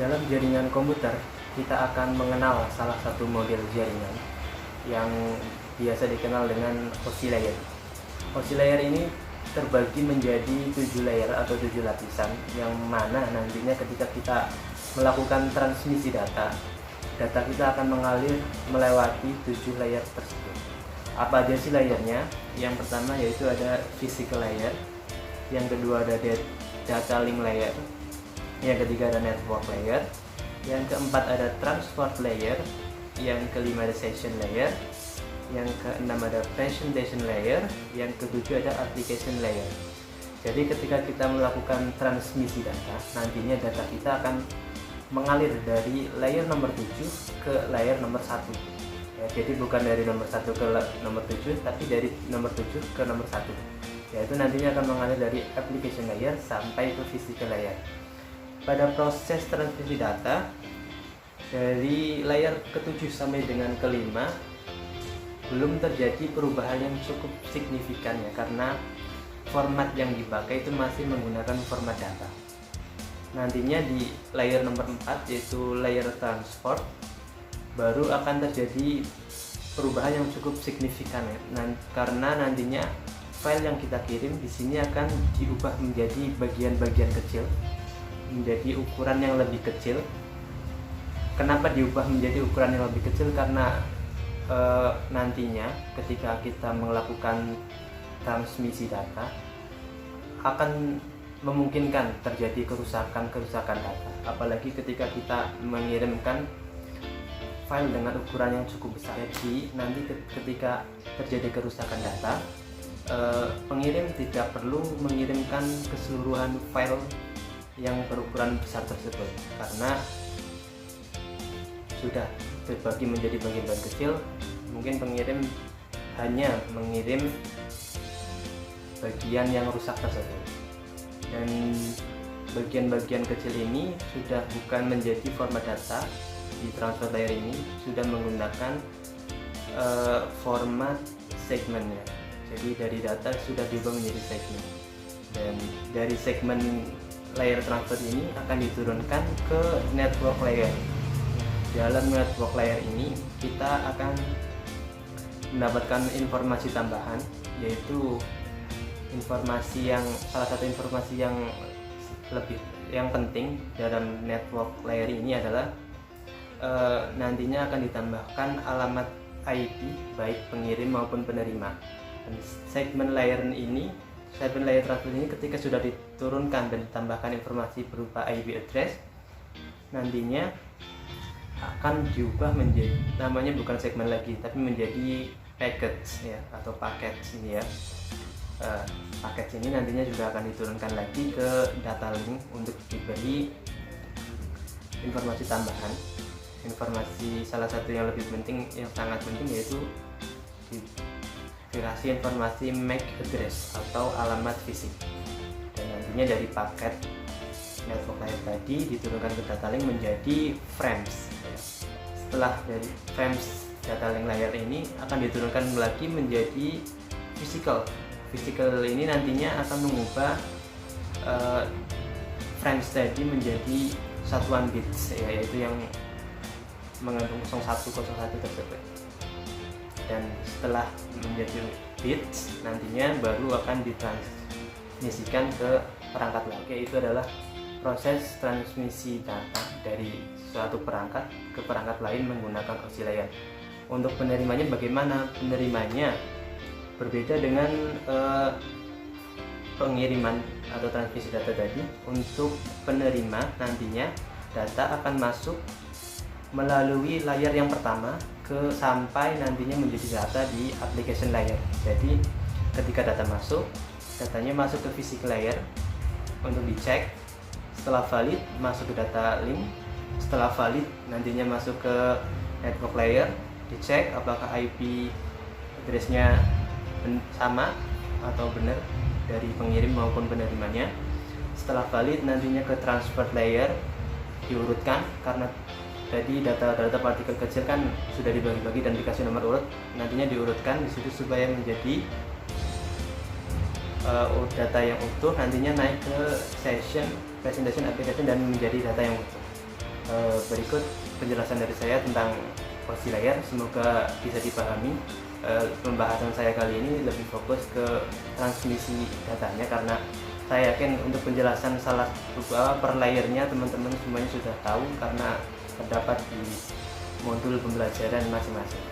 Dalam jaringan komputer, kita akan mengenal salah satu model jaringan yang biasa dikenal dengan OSI layer. OSI layer ini terbagi menjadi 7 layer atau 7 lapisan, yang mana nantinya ketika kita melakukan transmisi data kita akan mengalir melewati 7 layer tersebut. Apa aja sih layernya? Yang pertama yaitu ada physical layer, yang kedua ada data link layer, yang ketiga ada network layer, yang keempat ada transport layer, yang kelima ada session layer, yang keenam ada presentation layer, yang ketujuh ada application layer. Jadi ketika kita melakukan transmisi data, nantinya data kita akan mengalir dari layer nomor 7 ke layer nomor 1 ya, jadi bukan dari nomor 1 ke nomor 7, tapi dari nomor 7 ke nomor 1, yaitu nantinya akan mengalir dari application layer sampai ke physical layer. Pada proses transmisi data dari layer ke-7 sampai dengan ke-5 belum terjadi perubahan yang cukup signifikan ya, karena format yang dipakai itu masih menggunakan format data. Nantinya di layer nomor 4 yaitu layer transport baru akan terjadi perubahan yang cukup signifikan ya. Karena nantinya file yang kita kirim di sini akan diubah menjadi bagian-bagian kecil, menjadi ukuran yang lebih kecil. Kenapa diubah menjadi ukuran yang lebih kecil? Karena nantinya ketika kita melakukan transmisi data akan memungkinkan terjadi kerusakan data, apalagi ketika kita mengirimkan file dengan ukuran yang cukup besar. Jadi nanti ketika terjadi kerusakan data, pengirim tidak perlu mengirimkan keseluruhan file yang berukuran besar tersebut, karena sudah terbagi menjadi bagian-bagian kecil. Mungkin pengirim hanya mengirim bagian yang rusak tersebut, dan bagian-bagian kecil ini sudah bukan menjadi format data. Di transfer layer ini sudah menggunakan format segmennya. Jadi dari data sudah diubah menjadi segmen, dan dari segmen layer transfer ini akan diturunkan ke network layer. Dalam network layer ini kita akan mendapatkan informasi tambahan, yaitu salah satu informasi yang penting dalam network layer ini adalah nantinya akan ditambahkan alamat IP baik pengirim maupun penerima. Dan segmen layer transfer ini ketika sudah diturunkan dan ditambahkan informasi berupa IP address, nantinya akan diubah menjadi, namanya bukan segmen lagi tapi menjadi package ya, atau paket ini ya. Paket ini nantinya juga akan diturunkan lagi ke data link untuk diberi informasi tambahan. Informasi salah satu yang lebih penting, yang sangat penting, yaitu dikasih informasi MAC address atau alamat fisik. Dan nantinya dari paket network layer tadi diturunkan ke data link menjadi frames ya. Setelah dari frames data link layer ini akan diturunkan lagi menjadi physical ini nantinya akan mengubah frames tadi menjadi satuan bits ya, yaitu yang mengandung 0101 tersebut. Dan setelah menjadi bits, nantinya baru akan ditransmisikan ke perangkat lain. Yaitu adalah proses transmisi data dari suatu perangkat ke perangkat lain menggunakan OSI layer. Untuk penerimanya bagaimana? Penerimanya berbeda dengan pengiriman atau transmisi data tadi. Untuk penerima nantinya data akan masuk melalui layer yang pertama sampai nantinya menjadi data di application layer. Jadi ketika data masuk, datanya masuk ke physical layer untuk dicek. Setelah valid masuk ke data link. Setelah valid nantinya masuk ke network layer, dicek apakah IP addressnya sama atau benar dari pengirim maupun penerimanya. Setelah valid nantinya ke transport layer, diurutkan karena tadi data partikel kecil kan sudah dibagi-bagi dan dikasih nomor urut, nantinya diurutkan di situ supaya menjadi data yang utuh. Nantinya naik ke session, presentation, application, dan menjadi data yang utuh. Berikut penjelasan dari saya tentang OSI layer, semoga bisa dipahami. Pembahasan saya kali ini lebih fokus ke transmisi datanya, karena saya yakin untuk penjelasan salah satu per layernya teman-teman semuanya sudah tahu karena terdapat di modul pembelajaran masing-masing.